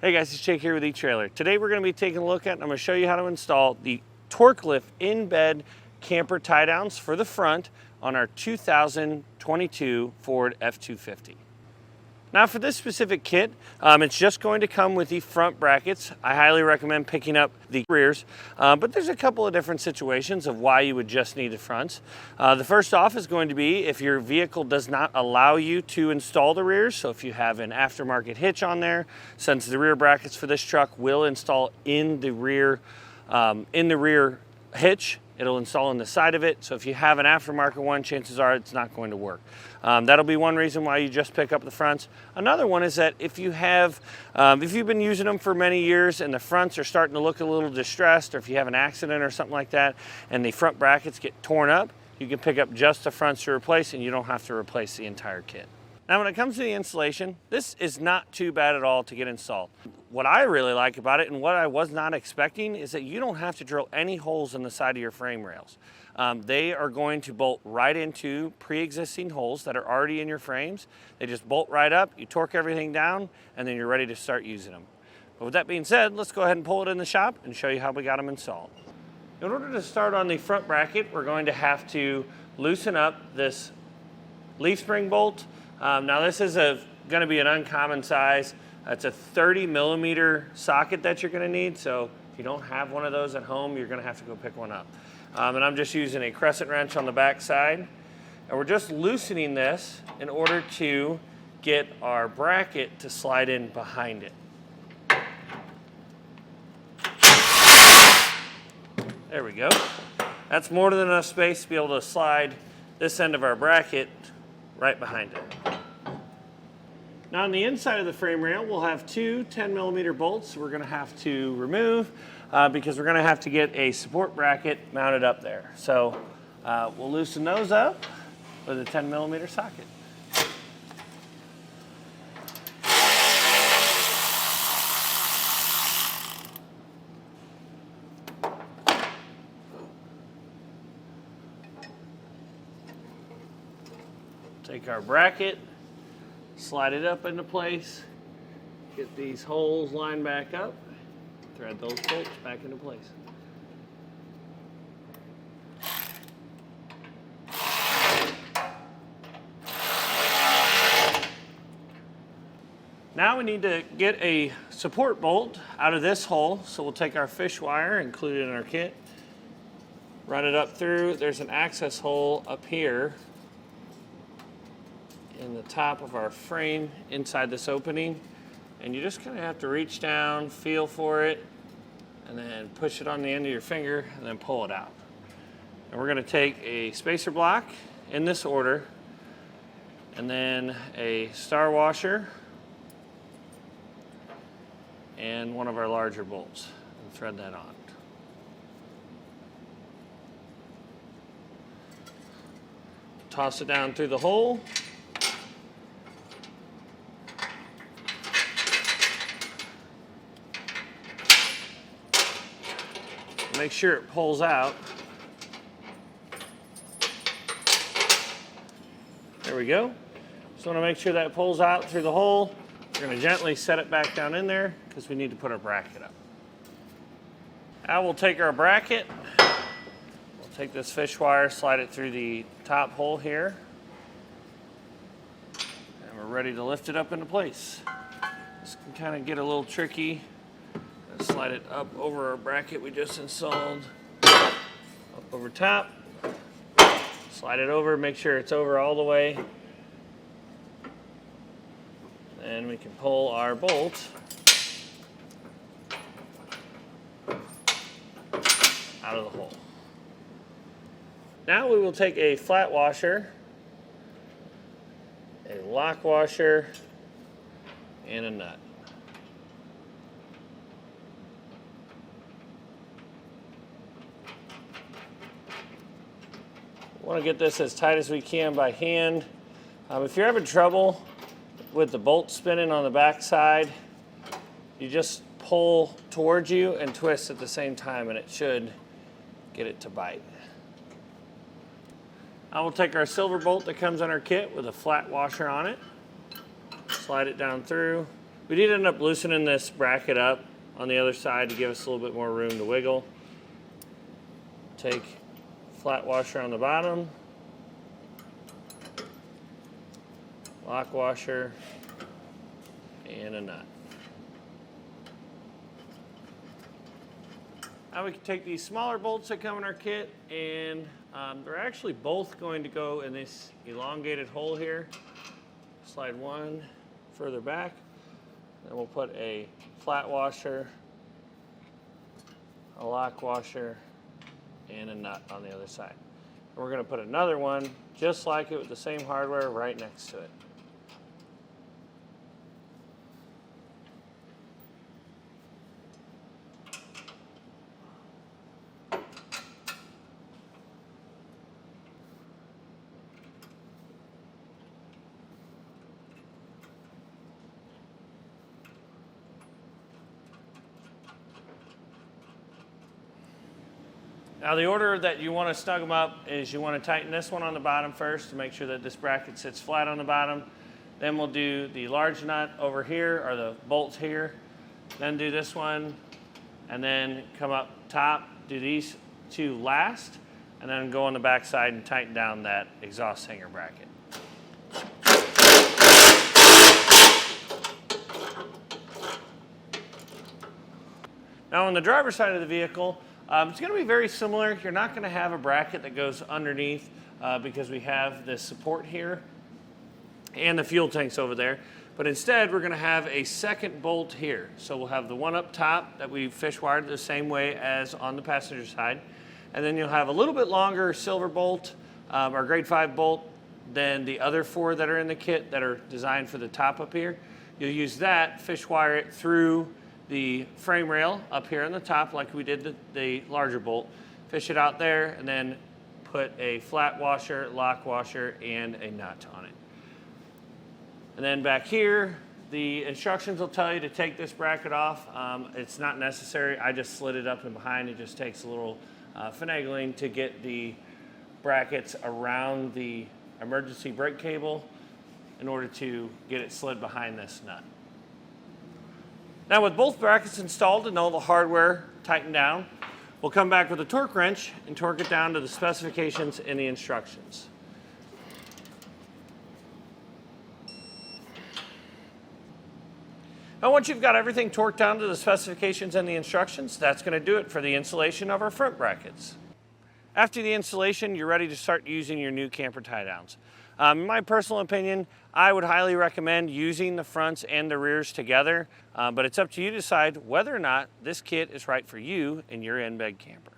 Hey guys, it's Jake here with eTrailer. Today we're going to be taking a look at, and I'm going to show you how to install the TorkLift in-bed camper tie downs for the front on our 2022 Ford F-250. Now for this specific kit, it's just going to come with the front brackets. I highly recommend picking up the rears, but there's a couple of different situations of why you would just need the fronts. The first off is going to be if your vehicle does not allow you to install the rears. So if you have an aftermarket hitch on there, since the rear brackets for this truck will install in the rear hitch, it'll install in the side of it. So if you have an aftermarket one, chances are it's not going to work. That'll be one reason why you just pick up the fronts. Another one is that if you have, if you've been using them for many years and the fronts are starting to look a little distressed, or if you have an accident or something like that and the front brackets get torn up, you can pick up just the fronts to replace and you don't have to replace the entire kit. Now when it comes to the installation, this is not too bad at all to get installed. What I really like about it and what I was not expecting is that you don't have to drill any holes in the side of your frame rails. They are going to bolt right into pre-existing holes that are already in your frames. They just bolt right up, you torque everything down, and then you're ready to start using them. But with that being said, let's go ahead and pull it in the shop and show you how we got them installed. In order to start on the front bracket, we're going to have to loosen up this leaf spring bolt. Now this is going to be an uncommon size. It's a 30mm socket that you're going to need, so if you don't have one of those at home, you're going to have to go pick one up. And I'm just using a crescent wrench on the back side, and we're just loosening this in order to get our bracket to slide in behind it. There we go. That's more than enough space to be able to slide this end of our bracket right behind it. Now on the inside of the frame rail, we'll have two 10mm bolts we're going to have to remove because we're going to have to get a support bracket mounted up there. So we'll loosen those up with a 10mm socket. Take our bracket, slide it up into place, get these holes lined back up, thread those bolts back into place. Now we need to get a support bolt out of this hole, so we'll take our fish wire, included in our kit, run it up through. There's an access hole up here in the top of our frame inside this opening, and you just kind of have to reach down, feel for it, and then push it on the end of your finger and then pull it out. And we're going to take a spacer block in this order, and then a star washer and one of our larger bolts, and thread that on. Toss it down through the hole. Make sure it pulls out. There we go. Just want to make sure that pulls out through the hole. We're going to gently set it back down in there because we need to put our bracket up. Now we'll take our bracket. We'll take this fish wire, slide it through the top hole here, and we're ready to lift it up into place. This can kind of get a little tricky. Slide it up over our bracket we just installed, up over top, slide it over, make sure it's over all the way, and we can pull our bolt out of the hole. Now we will take a flat washer, a lock washer, and a nut. Want to get this as tight as we can by hand. If you're having trouble with the bolt spinning on the back side, you just pull towards you and twist at the same time, and it should get it to bite. Now we'll take our silver bolt that comes in our kit with a flat washer on it, slide it down through, We did end up loosening this bracket up on the other side to give us a little bit more room to wiggle. Take flat washer on the bottom, lock washer, and a nut. Now we can take these smaller bolts that come in our kit, and they're actually both going to go in this elongated hole here. Slide one further back, then we'll put a flat washer, a lock washer, and a nut on the other side. And we're going to put another one just like it with the same hardware right next to it. Now the order that you want to snug them up is you want to tighten this one on the bottom first to make sure that this bracket sits flat on the bottom. Then we'll do the large nut over here, or the bolts here. Then do this one, and then come up top, do these two last, and then go on the back side and tighten down that exhaust hanger bracket. Now on the driver's side of the vehicle, it's going to be very similar. You're not going to have a bracket that goes underneath because we have this support here and the fuel tanks over there. But instead, we're going to have a second bolt here. So we'll have the one up top that we fish wired the same way as on the passenger side. And then you'll have a little bit longer silver bolt, or grade 5 bolt, than the other 4 that are in the kit that are designed for the top up here. You'll use that, fish wire it through the frame rail up here on the top like we did the larger bolt, fish it out there, and then put a flat washer, lock washer, and a nut on it. And then back here, the instructions will tell you to take this bracket off. It's not necessary. I just slid it up and behind. It just takes a little finagling to get the brackets around the emergency brake cable in order to get it slid behind this nut. Now with both brackets installed and all the hardware tightened down, we'll come back with a torque wrench and torque it down to the specifications in the instructions. Now once you've got everything torqued down to the specifications and the instructions, that's going to do it for the installation of our front brackets. After the installation, you're ready to start using your new camper tie downs. In my personal opinion, I would highly recommend using the fronts and the rears together, but it's up to you to decide whether or not this kit is right for you and your in-bed camper.